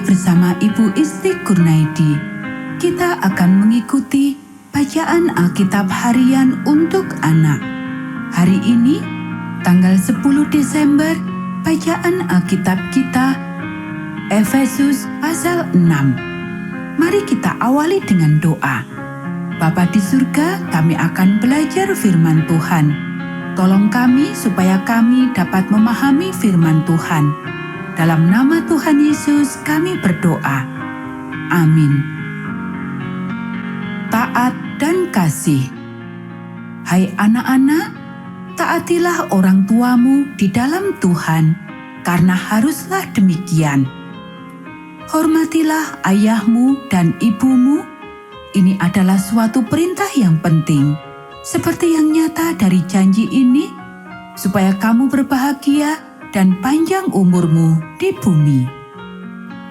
Kembali bersama Ibu Isti Kurnaidi, kita akan mengikuti bacaan Alkitab harian untuk anak. Hari ini, tanggal 10 Desember, bacaan Alkitab kita, Efesus pasal 6. Mari kita awali dengan doa. Bapa di surga, kami akan belajar firman Tuhan. Tolong kami supaya kami dapat memahami firman Tuhan. Dalam nama Tuhan Yesus kami berdoa. Amin. Taat dan kasih. Hai anak-anak, taatilah orang tuamu di dalam Tuhan, karena haruslah demikian. Hormatilah ayahmu dan ibumu. Ini adalah suatu perintah yang penting, seperti yang nyata dari janji ini, supaya kamu berbahagia dan panjang umurmu di bumi.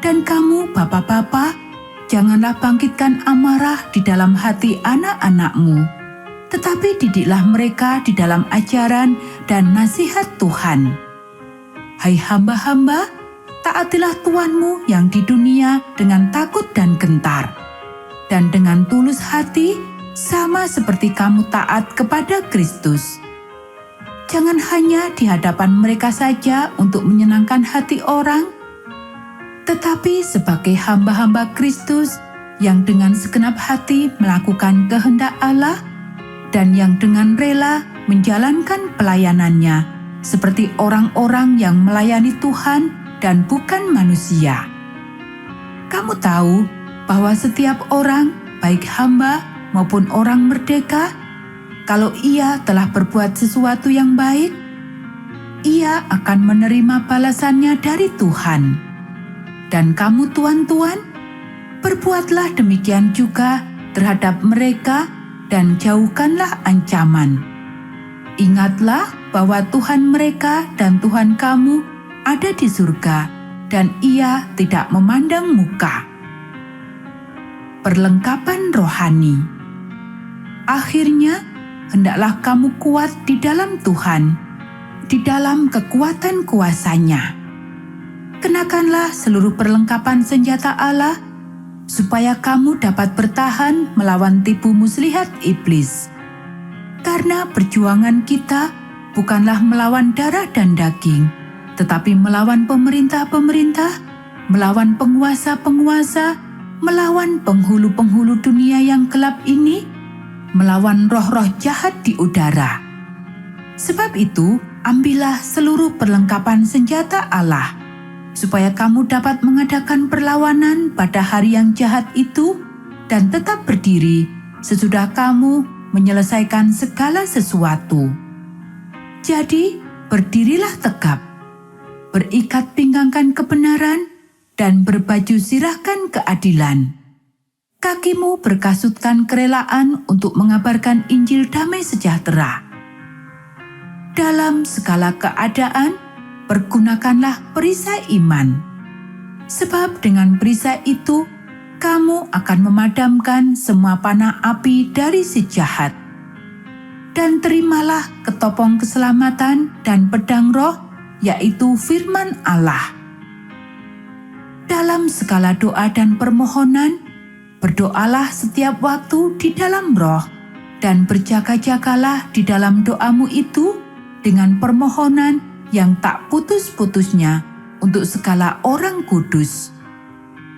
Dan kamu, bapak-bapak, janganlah bangkitkan amarah di dalam hati anak-anakmu, tetapi didiklah mereka di dalam ajaran dan nasihat Tuhan. Hai hamba-hamba, taatilah Tuanmu yang di dunia dengan takut dan gentar, dan dengan tulus hati, sama seperti kamu taat kepada Kristus. Jangan hanya di hadapan mereka saja untuk menyenangkan hati orang, tetapi sebagai hamba-hamba Kristus yang dengan segenap hati melakukan kehendak Allah dan yang dengan rela menjalankan pelayanannya seperti orang-orang yang melayani Tuhan dan bukan manusia. Kamu tahu bahwa setiap orang, baik hamba maupun orang merdeka, kalau ia telah berbuat sesuatu yang baik, ia akan menerima balasannya dari Tuhan. Dan kamu tuan-tuan, berbuatlah demikian juga terhadap mereka dan jauhkanlah ancaman. Ingatlah bahwa Tuhan mereka dan Tuhan kamu ada di surga, dan ia tidak memandang muka. Perlengkapan rohani. Akhirnya, hendaklah kamu kuat di dalam Tuhan, di dalam kekuatan kuasa-Nya. Kenakanlah seluruh perlengkapan senjata Allah, supaya kamu dapat bertahan melawan tipu muslihat iblis. Karena perjuangan kita bukanlah melawan darah dan daging, tetapi melawan pemerintah-pemerintah, melawan penguasa-penguasa, melawan penghulu-penghulu dunia yang gelap ini, melawan roh-roh jahat di udara. Sebab itu, ambillah seluruh perlengkapan senjata Allah, supaya kamu dapat mengadakan perlawanan pada hari yang jahat itu dan tetap berdiri sesudah kamu menyelesaikan segala sesuatu. Jadi, berdirilah tegap, berikat pinggangkan kebenaran, dan berbaju sirahkan keadilan. Kakimu berkasutkan kerelaan untuk mengabarkan Injil damai sejahtera. Dalam segala keadaan, pergunakanlah perisai iman. Sebab dengan perisai itu, kamu akan memadamkan semua panah api dari si jahat. Dan terimalah ketopong keselamatan dan pedang roh, yaitu firman Allah. Dalam segala doa dan permohonan, berdoalah setiap waktu di dalam roh, dan berjaga-jagalah di dalam doamu itu dengan permohonan yang tak putus-putusnya untuk segala orang kudus.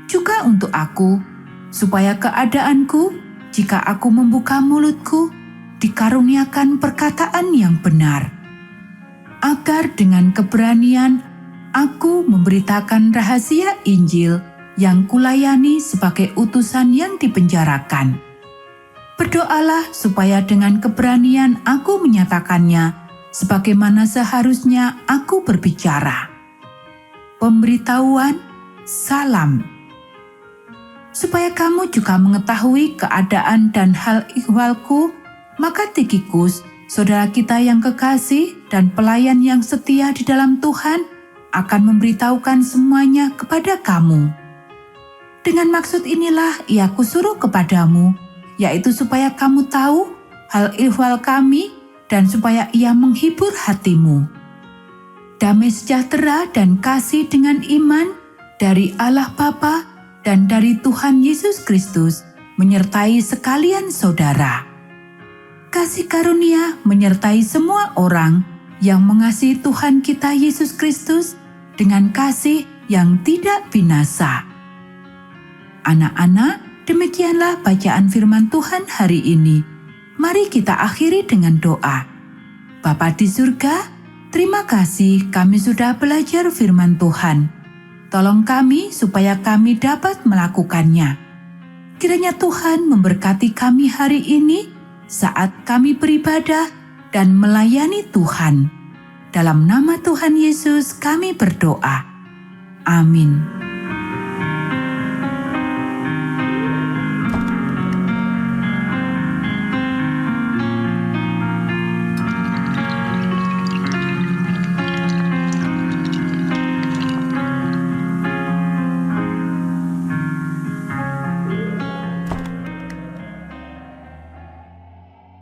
Juga untuk aku, supaya keadaanku, jika aku membuka mulutku, dikaruniakan perkataan yang benar. Agar dengan keberanian, aku memberitakan rahasia Injil yang kulayani sebagai utusan yang dipenjarakan. Berdoalah supaya dengan keberanian aku menyatakannya sebagaimana seharusnya aku berbicara. Pemberitahuan, salam. Supaya kamu juga mengetahui keadaan dan hal ihwalku, maka Tikhikus, saudara kita yang kekasih dan pelayan yang setia di dalam Tuhan, akan memberitahukan semuanya kepada kamu. Dengan maksud inilah ia kusuruh kepadamu, yaitu supaya kamu tahu hal ihwal kami dan supaya ia menghibur hatimu. Damai sejahtera dan kasih dengan iman dari Allah Bapa dan dari Tuhan Yesus Kristus menyertai sekalian saudara. Kasih karunia menyertai semua orang yang mengasihi Tuhan kita Yesus Kristus dengan kasih yang tidak binasa. Anak-anak, demikianlah bacaan firman Tuhan hari ini. Mari kita akhiri dengan doa. Bapa di surga, terima kasih kami sudah belajar firman Tuhan. Tolong kami supaya kami dapat melakukannya. Kiranya Tuhan memberkati kami hari ini saat kami beribadah dan melayani Tuhan. Dalam nama Tuhan Yesus kami berdoa. Amin.